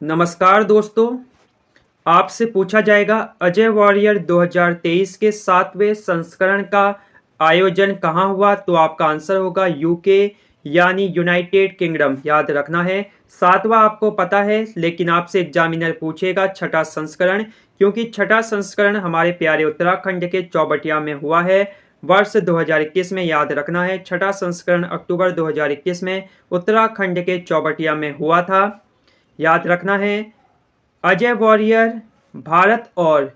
नमस्कार दोस्तों। आपसे पूछा जाएगा अजय वॉरियर 2023 के 7वें संस्करण का आयोजन कहाँ हुआ, तो आपका आंसर होगा यूके यानी यूनाइटेड किंगडम। याद रखना है, 7वां आपको पता है, लेकिन आपसे एग्जामिनर पूछेगा छठा संस्करण, क्योंकि छठा संस्करण हमारे प्यारे उत्तराखंड के चौबटिया में हुआ है वर्ष 2021 में। याद रखना है, छठा संस्करण अक्टूबर 2021 में उत्तराखंड के चौबटिया में हुआ था। याद रखना है, अजय वॉरियर भारत और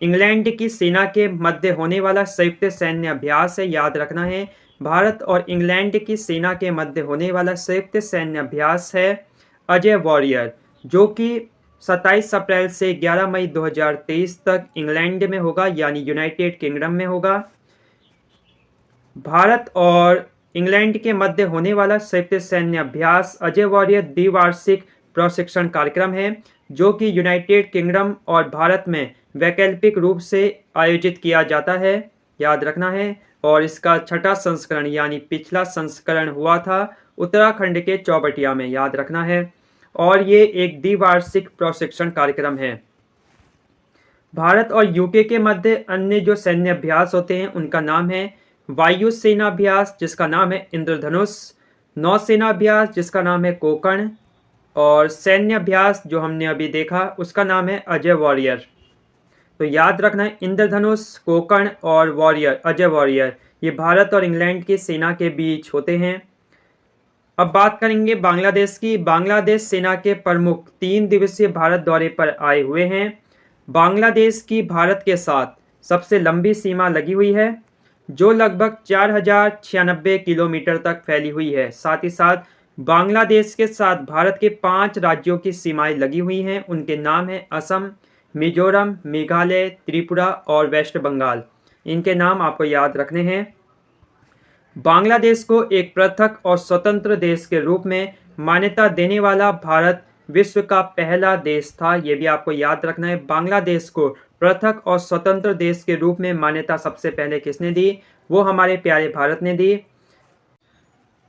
इंग्लैंड की सेना के मध्य होने वाला संयुक्त सैन्य अभ्यास है। याद रखना है, भारत और इंग्लैंड की सेना के मध्य होने वाला संयुक्त सैन्य अभ्यास है अजय वॉरियर, जो कि 27 अप्रैल से 11 मई 2023 तक इंग्लैंड में होगा, यानी यूनाइटेड किंगडम में होगा। भारत और इंग्लैंड के मध्य होने वाला संयुक्त सैन्य अभ्यास अजय वॉरियर द्विवार्षिक प्रशिक्षण कार्यक्रम है, जो कि यूनाइटेड किंगडम और भारत में वैकल्पिक रूप से आयोजित किया जाता है। याद रखना है, और इसका छठा संस्करण यानी पिछला संस्करण हुआ था उत्तराखंड के चौबटिया में। याद रखना है, और ये एक द्विवार्षिक प्रशिक्षण कार्यक्रम है। भारत और यूके के मध्य अन्य जो सैन्य अभ्यास होते हैं उनका नाम है वायुसेना अभ्यास, जिसका नाम है इंद्रधनुष, नौसेना अभ्यास जिसका नाम है कोकण, और सैन्य अभ्यास जो हमने अभी देखा उसका नाम है अजय वॉरियर। तो याद रखना है, इंद्रधनुष, कोकण और वॉरियर, अजय वॉरियर, ये भारत और इंग्लैंड की सेना के बीच होते हैं। अब बात करेंगे बांग्लादेश की। बांग्लादेश सेना के प्रमुख 3 दिवसीय भारत दौरे पर आए हुए हैं। बांग्लादेश की भारत के साथ सबसे लंबी सीमा लगी हुई है, जो लगभग 4096 किलोमीटर तक फैली हुई है। साथ ही साथ बांग्लादेश के साथ भारत के 5 राज्यों की सीमाएं लगी हुई हैं। उनके नाम हैं असम, मिजोरम, मेघालय, त्रिपुरा और वेस्ट बंगाल। इनके नाम आपको याद रखने हैं। बांग्लादेश को एक पृथक और स्वतंत्र देश के रूप में मान्यता देने वाला भारत विश्व का पहला देश था। यह भी आपको याद रखना है। बांग्लादेश को पृथक और स्वतंत्र देश के रूप में मान्यता सबसे पहले किसने दी? वो हमारे प्यारे भारत ने दी।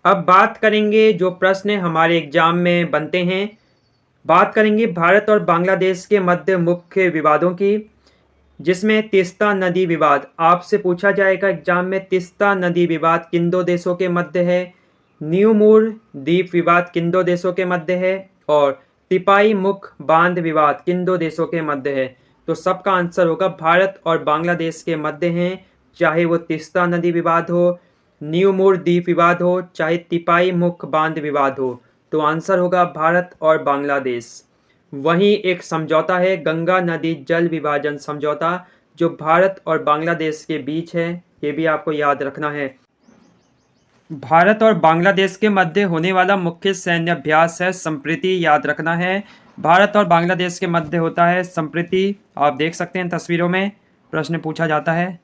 अब बात करेंगे जो प्रश्न हमारे एग्जाम में बनते हैं। बात करेंगे भारत और बांग्लादेश के मध्य मुख्य विवादों की, जिसमें तीस्ता नदी विवाद आपसे पूछा जाएगा एग्जाम में। तीस्ता नदी विवाद किन दो देशों के मध्य है? न्यूमूर द्वीप विवाद किन दो देशों के मध्य है? और तिपाई मुख बांध विवाद किन दो देशों के मध्य है? तो सबका आंसर होगा भारत और बांग्लादेश के मध्य हैं, चाहे वो तीस्ता नदी विवाद हो, न्यूमूर द्वीप विवाद हो, चाहे तिपाई मुख बांध विवाद हो। तो आंसर होगा भारत और बांग्लादेश। वहीं एक समझौता है गंगा नदी जल विभाजन समझौता, जो भारत और बांग्लादेश के बीच है। ये भी आपको याद रखना है। भारत और बांग्लादेश के मध्य होने वाला मुख्य सैन्य अभ्यास है संप्रीति। याद रखना है, भारत और बांग्लादेश के मध्य होता है संप्रीति। आप देख सकते हैं तस्वीरों में, प्रश्न पूछा जाता है।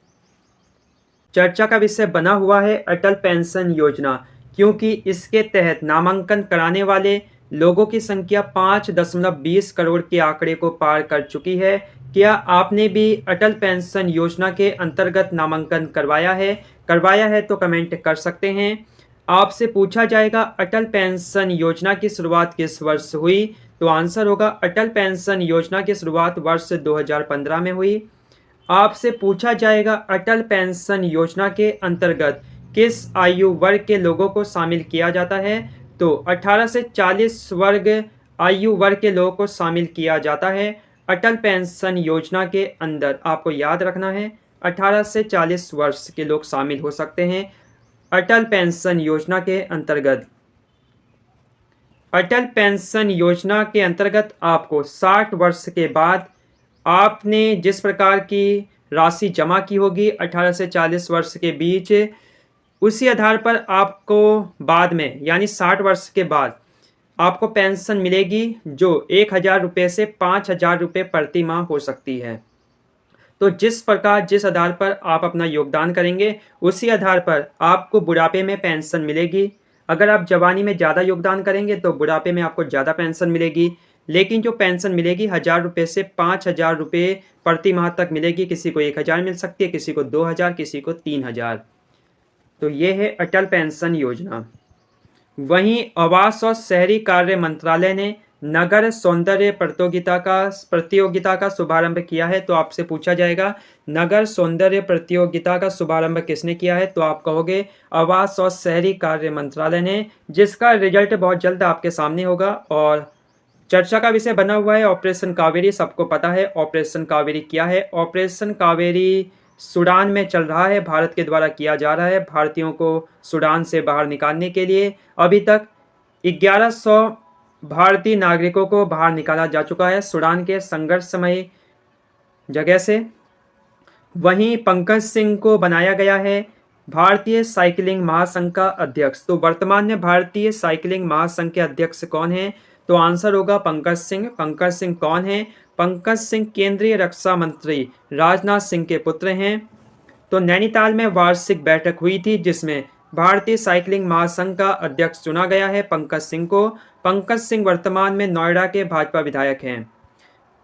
चर्चा का विषय बना हुआ है अटल पेंशन योजना, क्योंकि इसके तहत नामांकन कराने वाले लोगों की संख्या 5.20 करोड़ के आंकड़े को पार कर चुकी है। क्या आपने भी अटल पेंशन योजना के अंतर्गत नामांकन करवाया है? करवाया है तो कमेंट कर सकते हैं। आपसे पूछा जाएगा अटल पेंशन योजना की शुरुआत किस वर्ष हुई? तो आंसर होगा अटल पेंशन योजना की शुरुआत वर्ष 2015 में हुई। आपसे पूछा जाएगा अटल पेंशन योजना के अंतर्गत किस आयु वर्ग के लोगों को शामिल किया जाता है? तो 18 से 40 वर्ग आयु वर्ग के लोगों को शामिल किया जाता है अटल पेंशन योजना के अंदर। आपको याद रखना है, 18 से 40 वर्ष के लोग शामिल हो सकते हैं अटल पेंशन योजना के अंतर्गत। अटल पेंशन योजना के अंतर्गत आपको 60 वर्ष के बाद आपने जिस प्रकार की राशि जमा की होगी 18 से 40 वर्ष के बीच, उसी आधार पर आपको बाद में यानी 60 वर्ष के बाद आपको पेंशन मिलेगी, जो 1,000 रुपये से 5,000 रुपये प्रति माह हो सकती है। तो जिस आधार पर आप अपना योगदान करेंगे उसी आधार पर आपको बुढ़ापे में पेंशन मिलेगी। अगर आप जवानी में ज़्यादा योगदान करेंगे तो बुढ़ापे में आपको ज़्यादा पेंशन मिलेगी, लेकिन जो पेंशन मिलेगी 1,000 रुपये से 5,000 रुपये प्रति माह तक मिलेगी। किसी को 1,000 मिल सकती है, किसी को 2,000, किसी को 3,000। तो ये है अटल पेंशन योजना। वहीं आवास और शहरी कार्य मंत्रालय ने नगर सौंदर्य प्रतियोगिता का शुभारंभ किया है? तो आपसे पूछा जाएगा नगर सौंदर्य प्रतियोगिता का शुभारंभ किसने किया है? तो आप कहोगे आवास और शहरी कार्य मंत्रालय ने, जिसका रिजल्ट बहुत जल्द आपके सामने होगा। और चर्चा का विषय बना हुआ है ऑपरेशन कावेरी। सबको पता है ऑपरेशन कावेरी क्या है। ऑपरेशन कावेरी सूडान में चल रहा है, भारत के द्वारा किया जा रहा है। भारतीयों को सूडान से बाहर निकालने के लिए अभी तक 1100 भारतीय नागरिकों को बाहर निकाला जा चुका है सूडान के संघर्षमय जगह से। वहीं पंकज सिंह को बनाया गया है भारतीय साइकिलिंग महासंघ का अध्यक्ष। तो वर्तमान में भारतीय साइकिलिंग महासंघ के अध्यक्ष कौन है? तो आंसर होगा पंकज सिंह। पंकज सिंह कौन है? पंकज सिंह केंद्रीय रक्षा मंत्री राजनाथ सिंह के पुत्र हैं। तो नैनीताल में वार्षिक बैठक हुई थी जिसमें भारतीय साइकिलिंग महासंघ का अध्यक्ष चुना गया है पंकज सिंह को। पंकज सिंह वर्तमान में नोएडा के भाजपा विधायक हैं।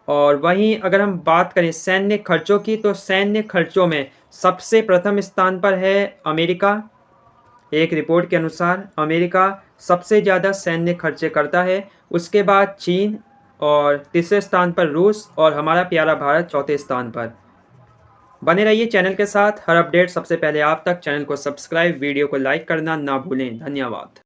और वहीं अगर हम बात करें सैन्य खर्चों की, तो सैन्य खर्चों में सबसे प्रथम स्थान पर है अमेरिका। एक रिपोर्ट के अनुसार अमेरिका सबसे ज़्यादा सैन्य खर्चे करता है, उसके बाद चीन और तीसरे स्थान पर रूस और हमारा प्यारा भारत चौथे स्थान पर। बने रहिए चैनल के साथ, हर अपडेट सबसे पहले आप तक। चैनल को सब्सक्राइब, वीडियो को लाइक करना ना भूलें। धन्यवाद।